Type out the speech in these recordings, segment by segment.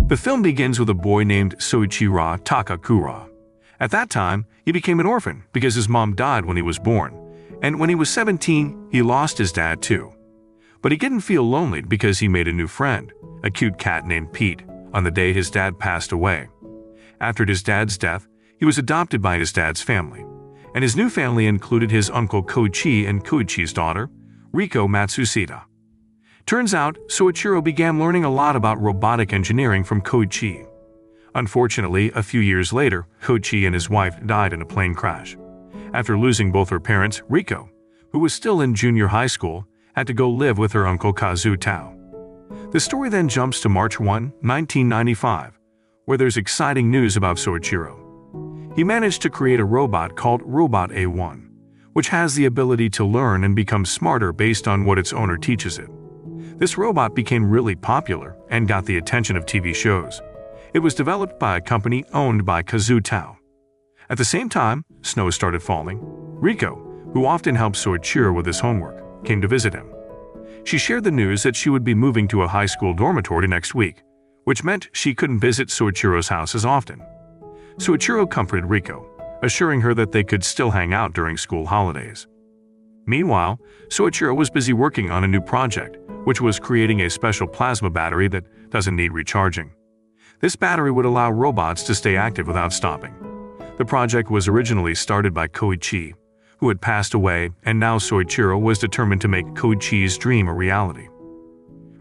The film begins with a boy named Soichiro Takakura. At that time, he became an orphan because his mom died when he was born, and when he was 17, he lost his dad too. But he didn't feel lonely because he made a new friend, a cute cat named Pete, on the day his dad passed away. After his dad's death, he was adopted by his dad's family, and his new family included his uncle Koichi and Koichi's daughter, Riko Matsushita. Turns out, Soichiro began learning a lot about robotic engineering from Koichi. Unfortunately, a few years later, Koichi and his wife died in a plane crash. After losing both her parents, Riko, who was still in junior high school, had to go live with her uncle Kazutao. The story then jumps to March 1, 1995, where there's exciting news about Soichiro. He managed to create a robot called Robot A1, which has the ability to learn and become smarter based on what its owner teaches it. This robot became really popular and got the attention of TV shows. It was developed by a company owned by Kazutao. At the same time, snow started falling. Riko, who often helped Soichiro with his homework, came to visit him. She shared the news that she would be moving to a high school dormitory next week, which meant she couldn't visit Soichiro's house as often. Soichiro comforted Riko, assuring her that they could still hang out during school holidays. Meanwhile, Soichiro was busy working on a new project, which was creating a special plasma battery that doesn't need recharging. This battery would allow robots to stay active without stopping. The project was originally started by Koichi, who had passed away, and now Soichiro was determined to make Koichi's dream a reality.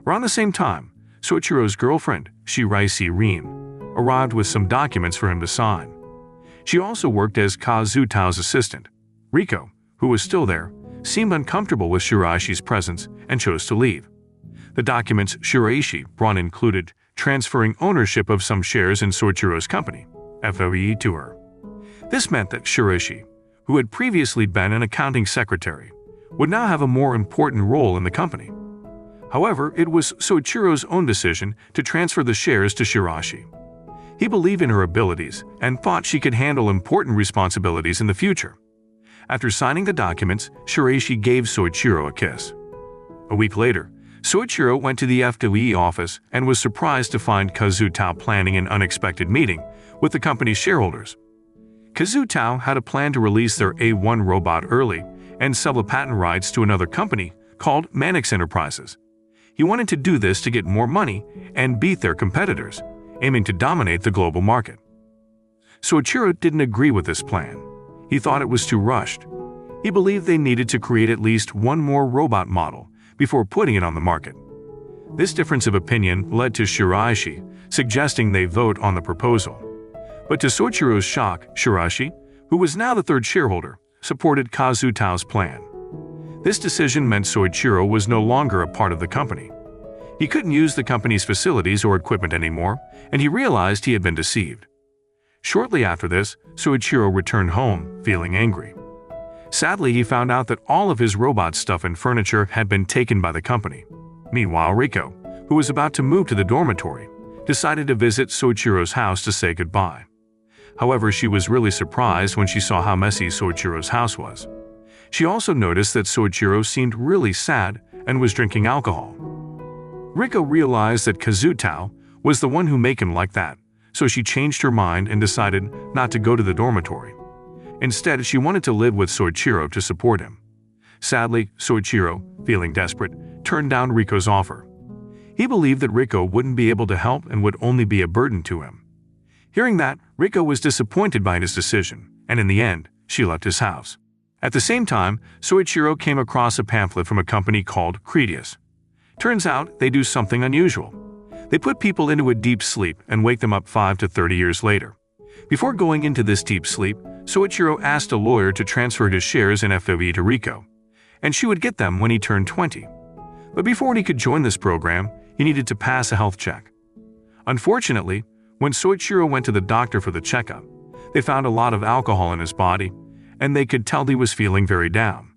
Around the same time, Soichiro's girlfriend, Shiraisi Rin, arrived with some documents for him to sign. She also worked as Kazutao's assistant. Riko, who was still there, seemed uncomfortable with Shiraishi's presence and chose to leave. The documents Shiraishi brought included transferring ownership of some shares in Soichiro's company, FOE, to her. This meant that Shiraishi, who had previously been an accounting secretary, would now have a more important role in the company. However, it was Soichiro's own decision to transfer the shares to Shiraishi. He believed in her abilities and thought she could handle important responsibilities in the future. After signing the documents, Shiraishi gave Soichiro a kiss. A week later, Soichiro went to the FOE office and was surprised to find Kazutao planning an unexpected meeting with the company's shareholders. Kazutao had a plan to release their A1 robot early and sell the patent rights to another company called Mannix Enterprises. He wanted to do this to get more money and beat their competitors, aiming to dominate the global market. Soichiro didn't agree with this plan. He thought it was too rushed. He believed they needed to create at least one more robot model before putting it on the market. This difference of opinion led to Shiraishi suggesting they vote on the proposal. But to Soichiro's shock, Shiraishi, who was now the third shareholder, supported Kazutao's plan. This decision meant Soichiro was no longer a part of the company. He couldn't use the company's facilities or equipment anymore, and he realized he had been deceived. Shortly after this, Soichiro returned home, feeling angry. Sadly, he found out that all of his robot stuff and furniture had been taken by the company. Meanwhile, Riko, who was about to move to the dormitory, decided to visit Soichiro's house to say goodbye. However, she was really surprised when she saw how messy Soichiro's house was. She also noticed that Soichiro seemed really sad and was drinking alcohol. Riko realized that Kazutao was the one who made him like that, so she changed her mind and decided not to go to the dormitory. Instead, she wanted to live with Soichiro to support him. Sadly, Soichiro, feeling desperate, turned down Riko's offer. He believed that Riko wouldn't be able to help and would only be a burden to him. Hearing that, Riko was disappointed by his decision, and in the end, she left his house. At the same time, Soichiro came across a pamphlet from a company called Credius. Turns out, they do something unusual. They put people into a deep sleep and wake them up 5 to 30 years later. Before going into this deep sleep, Soichiro asked a lawyer to transfer his shares in FOE to Riko, and she would get them when he turned 20. But before he could join this program, he needed to pass a health check. Unfortunately, when Soichiro went to the doctor for the checkup, they found a lot of alcohol in his body, and they could tell he was feeling very down.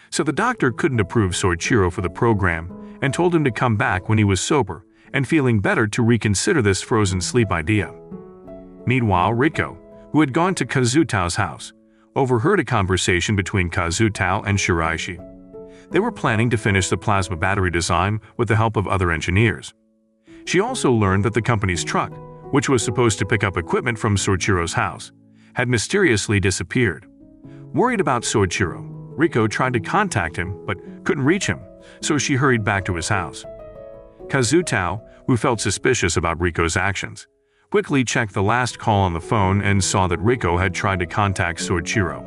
So the doctor couldn't approve Soichiro for the program and told him to come back when he was sober and feeling better to reconsider this frozen sleep idea. Meanwhile, Riko, who had gone to Kazutao's house, overheard a conversation between Kazutao and Shiraishi. They were planning to finish the plasma battery design with the help of other engineers. She also learned that the company's truck, which was supposed to pick up equipment from Soichiro's house, had mysteriously disappeared. Worried about Soichiro, Riko tried to contact him but couldn't reach him, so she hurried back to his house. Kazutao, who felt suspicious about Riko's actions, quickly checked the last call on the phone and saw that Riko had tried to contact Soichiro.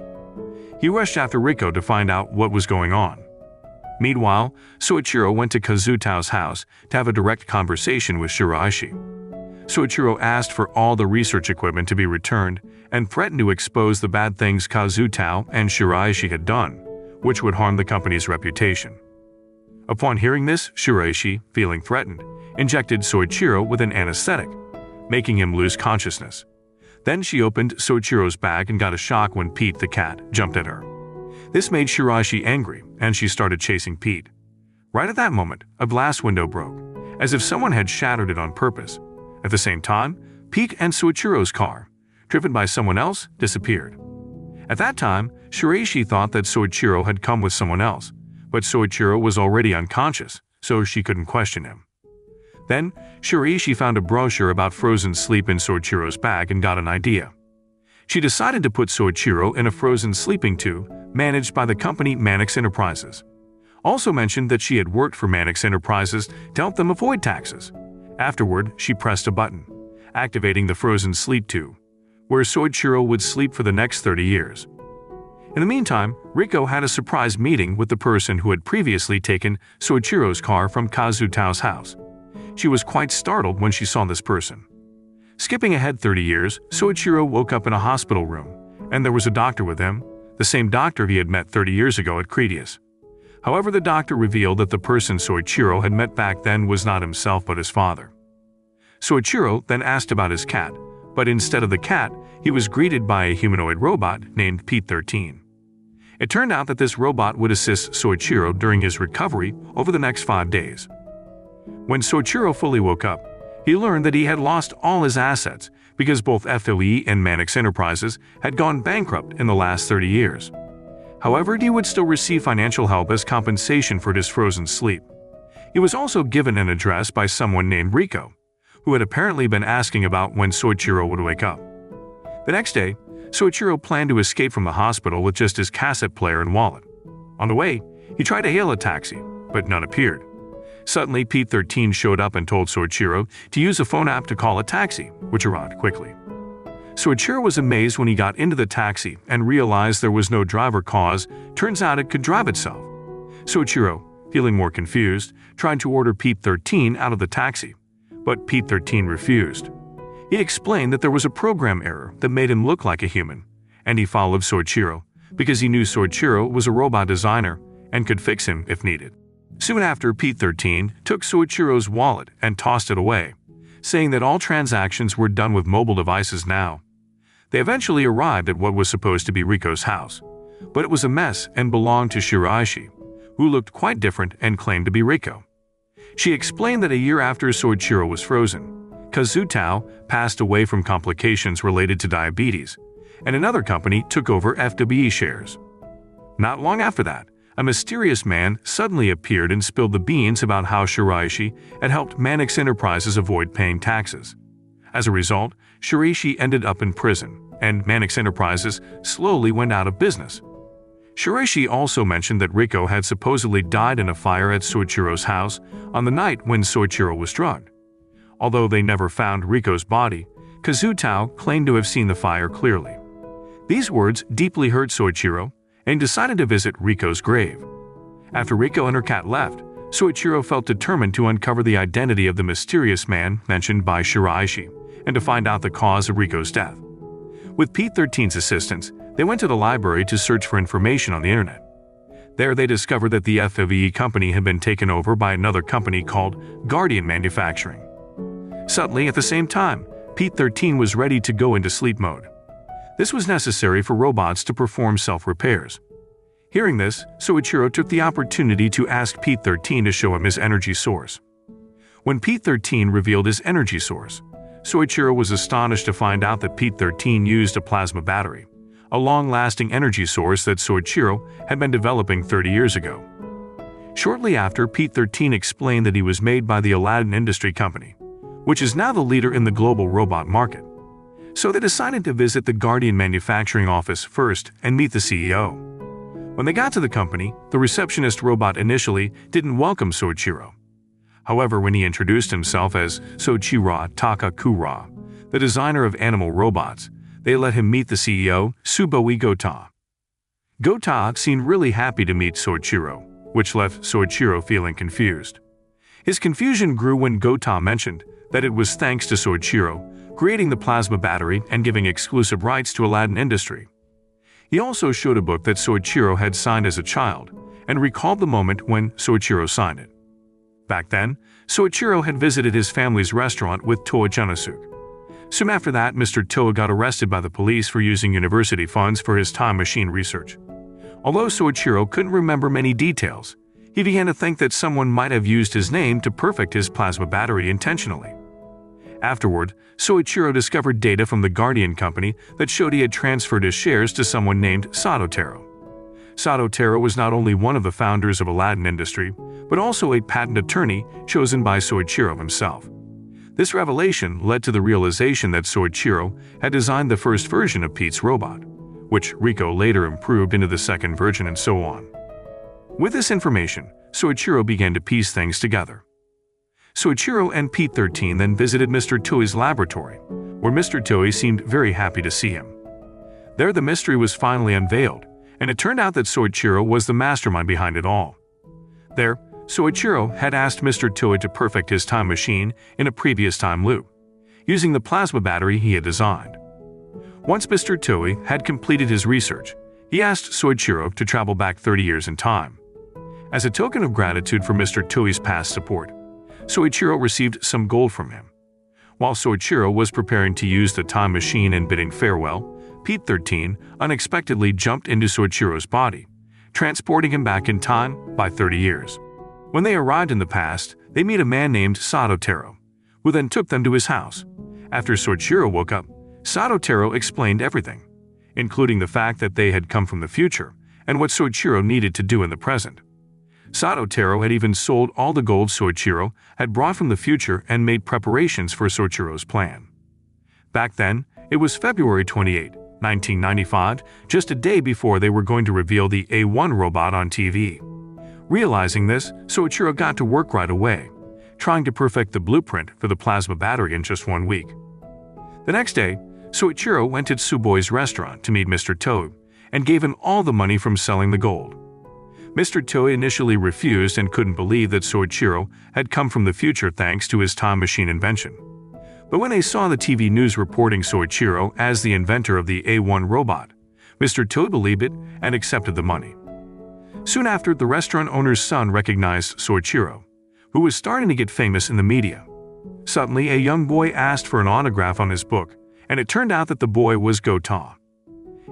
He rushed after Riko to find out what was going on. Meanwhile, Soichiro went to Kazutao's house to have a direct conversation with Shiraishi. Soichiro asked for all the research equipment to be returned and threatened to expose the bad things Kazutao and Shiraishi had done, which would harm the company's reputation. Upon hearing this, Shiraishi, feeling threatened, injected Soichiro with an anesthetic, making him lose consciousness. Then she opened Soichiro's bag and got a shock when Pete the cat jumped at her. This made Shiraishi angry, and she started chasing Pete. Right at that moment, a glass window broke, as if someone had shattered it on purpose. At the same time, Pete and Soichiro's car, driven by someone else, disappeared. At that time, Shiraishi thought that Soichiro had come with someone else, but Soichiro was already unconscious, so she couldn't question him. Then, Shiraishi found a brochure about frozen sleep in Soichiro's bag and got an idea. She decided to put Soichiro in a frozen sleeping tube managed by the company Mannix Enterprises. Also mentioned that she had worked for Mannix Enterprises to help them avoid taxes. Afterward, she pressed a button, activating the frozen sleep tube, where Soichiro would sleep for the next 30 years. In the meantime, Riko had a surprise meeting with the person who had previously taken Soichiro's car from Kazutao's house. She was quite startled when she saw this person. Skipping ahead 30 years, Soichiro woke up in a hospital room, and there was a doctor with him, the same doctor he had met 30 years ago at Cretius. However, the doctor revealed that the person Soichiro had met back then was not himself but his father. Soichiro then asked about his cat, but instead of the cat, he was greeted by a humanoid robot named Pete 13. It turned out that this robot would assist Soichiro during his recovery over the next 5 days. When Soichiro fully woke up, he learned that he had lost all his assets because both FOE and Mannix Enterprises had gone bankrupt in the last 30 years. However, he would still receive financial help as compensation for his frozen sleep. He was also given an address by someone named Riko, who had apparently been asking about when Soichiro would wake up. The next day, Soichiro planned to escape from the hospital with just his cassette player and wallet. On the way, he tried to hail a taxi, but none appeared. Suddenly, Pete 13 showed up and told Soichiro to use a phone app to call a taxi, which arrived quickly. Soichiro was amazed when he got into the taxi and realized there was no driver cause. Turns out it could drive itself. Soichiro, feeling more confused, tried to order Pete 13 out of the taxi, but Pete 13 refused. He explained that there was a program error that made him look like a human, and he followed Soichiro because he knew Soichiro was a robot designer and could fix him if needed. Soon after, Pete 13 took Soichiro's wallet and tossed it away, saying that all transactions were done with mobile devices now. They eventually arrived at what was supposed to be Riko's house, but it was a mess and belonged to Shiraishi, who looked quite different and claimed to be Riko. She explained that a year after Soichiro was frozen, Kazutao passed away from complications related to diabetes, and another company took over FWE shares. Not long after that, a mysterious man suddenly appeared and spilled the beans about how Shiraishi had helped Mannix Enterprises avoid paying taxes. As a result, Shiraishi ended up in prison, and Mannix Enterprises slowly went out of business. Shiraishi also mentioned that Riko had supposedly died in a fire at Soichiro's house on the night when Soichiro was drugged. Although they never found Riko's body, Kazutao claimed to have seen the fire clearly. These words deeply hurt Soichiro, and decided to visit Riko's grave. After Riko and her cat left, Soichiro felt determined to uncover the identity of the mysterious man mentioned by Shiraishi and to find out the cause of Riko's death. With Pete 13's assistance, they went to the library to search for information on the internet. There they discovered that the FOE company had been taken over by another company called Guardian Manufacturing. Suddenly, at the same time, Pete 13 was ready to go into sleep mode. This was necessary for robots to perform self-repairs. Hearing this, Soichiro took the opportunity to ask Pete 13 to show him his energy source. When Pete 13 revealed his energy source, Soichiro was astonished to find out that Pete 13 used a plasma battery, a long-lasting energy source that Soichiro had been developing 30 years ago. Shortly after, Pete 13 explained that he was made by the Aladdin Industry Company, which is now the leader in the global robot market. So they decided to visit the Guardian manufacturing office first and meet the CEO. When they got to the company, the receptionist robot initially didn't welcome Soichiro. However, when he introduced himself as Soichiro Takakura, the designer of animal robots, they let him meet the CEO, Tsuboi Gota. Gota seemed really happy to meet Soichiro, which left Soichiro feeling confused. His confusion grew when Gota mentioned that it was thanks to Soichiro creating the plasma battery and giving exclusive rights to Aladdin Industry. He also showed a book that Soichiro had signed as a child and recalled the moment when Soichiro signed it. Back then, Soichiro had visited his family's restaurant with Toa Junasuke. Soon after that, Mr. Toa got arrested by the police for using university funds for his time machine research. Although Soichiro couldn't remember many details, he began to think that someone might have used his name to perfect his plasma battery intentionally. Afterward, Soichiro discovered data from the Guardian company that showed he had transferred his shares to someone named Sato Taro. Sato Taro was not only one of the founders of Aladdin Industry, but also a patent attorney chosen by Soichiro himself. This revelation led to the realization that Soichiro had designed the first version of Pete's robot, which Rico later improved into the second version and so on. With this information, Soichiro began to piece things together. Soichiro and Pete 13 then visited Mr. Toei's laboratory, where Mr. Toei seemed very happy to see him. There the mystery was finally unveiled, and it turned out that Soichiro was the mastermind behind it all. There, Soichiro had asked Mr. Toei to perfect his time machine in a previous time loop, using the plasma battery he had designed. Once Mr. Toei had completed his research, he asked Soichiro to travel back 30 years in time. As a token of gratitude for Mr. Toei's past support, Soichiro received some gold from him. While Soichiro was preparing to use the time machine and bidding farewell, Pete 13 unexpectedly jumped into Soichiro's body, transporting him back in time by 30 years. When they arrived in the past, they meet a man named Sato Taro, who then took them to his house. After Soichiro woke up, Sato Taro explained everything, including the fact that they had come from the future and what Soichiro needed to do in the present. Sato Taro had even sold all the gold Soichiro had brought from the future and made preparations for Soichiro's plan. Back then, it was February 28, 1995, just a day before they were going to reveal the A1 robot on TV. Realizing this, Soichiro got to work right away, trying to perfect the blueprint for the plasma battery in just 1 week. The next day, Soichiro went to Tsuboi's restaurant to meet Mr. Toei and gave him all the money from selling the gold. Mr. Toei initially refused and couldn't believe that Soichiro had come from the future thanks to his time machine invention. But when they saw the TV news reporting Soichiro as the inventor of the A1 robot, Mr. Toei believed it and accepted the money. Soon after, the restaurant owner's son recognized Soichiro, who was starting to get famous in the media. Suddenly, a young boy asked for an autograph on his book, and it turned out that the boy was Gota.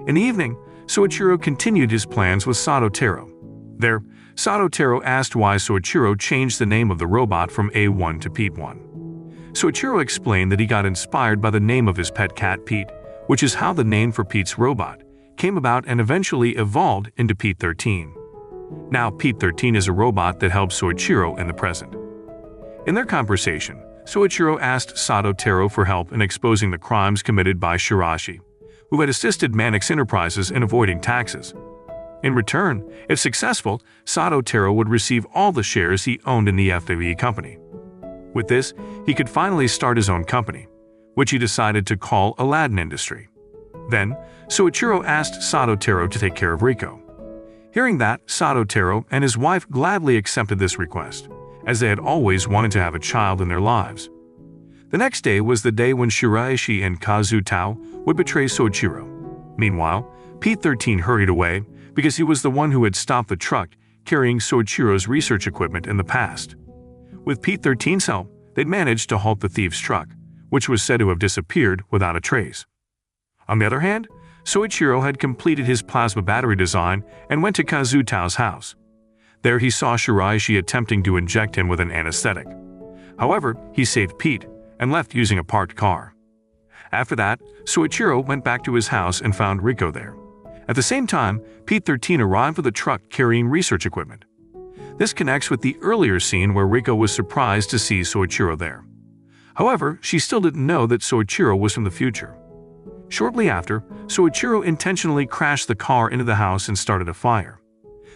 In the evening, Soichiro continued his plans with Sato Taro. There, Sato Taro asked why Soichiro changed the name of the robot from A1 to Pete 1. Soichiro explained that he got inspired by the name of his pet cat Pete, which is how the name for Pete's robot came about and eventually evolved into Pete 13. Now, Pete 13 is a robot that helps Soichiro in the present. In their conversation, Soichiro asked Sato Taro for help in exposing the crimes committed by Shirashi, who had assisted Mannix Enterprises in avoiding taxes. In return, if successful, Sato Taro would receive all the shares he owned in the FWE company. With this, he could finally start his own company, which he decided to call Aladdin Industry. Then, Soichiro asked Sato Taro to take care of Rico. Hearing that, Sato Taro and his wife gladly accepted this request, as they had always wanted to have a child in their lives. The next day was the day when Shiraishi and Kazu Tao would betray Soichiro. Meanwhile, Pete 13 hurried away because he was the one who had stopped the truck carrying Soichiro's research equipment in the past. With Pete 13's help, they'd managed to halt the thief's truck, which was said to have disappeared without a trace. On the other hand, Soichiro had completed his plasma battery design and went to Kazu Tao's house. There he saw Shiraishi attempting to inject him with an anesthetic. However, he saved Pete and left using a parked car. After that, Soichiro went back to his house and found Rico there. At the same time, Pete 13 arrived with a truck carrying research equipment. This connects with the earlier scene where Rico was surprised to see Soichiro there. However, she still didn't know that Soichiro was from the future. Shortly after, Soichiro intentionally crashed the car into the house and started a fire.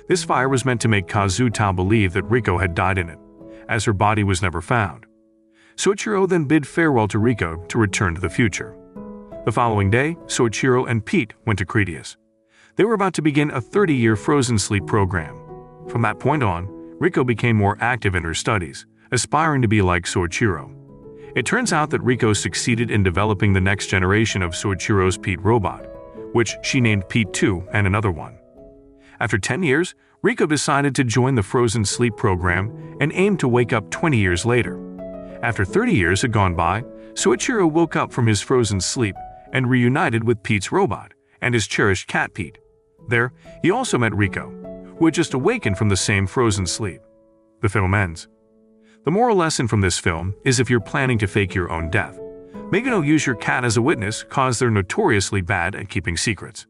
This fire was meant to make Kazutao believe that Riko had died in it, as her body was never found. Soichiro then bid farewell to Riko to return to the future. The following day, Soichiro and Pete went to Cretias. They were about to begin a 30-year frozen sleep program. From that point on, Riko became more active in her studies, aspiring to be like Soichiro. It turns out that Riko succeeded in developing the next generation of Soichiro's Pete robot, which she named Pete 2 and another one. After 10 years, Riko decided to join the frozen sleep program and aimed to wake up 20 years later. After 30 years had gone by, Soichiro woke up from his frozen sleep and reunited with Pete's robot and his cherished cat Pete. There, he also met Riko, who had just awakened from the same frozen sleep. The film ends. The moral lesson from this film is if you're planning to fake your own death, maybe don't use your cat as a witness, cause they're notoriously bad at keeping secrets.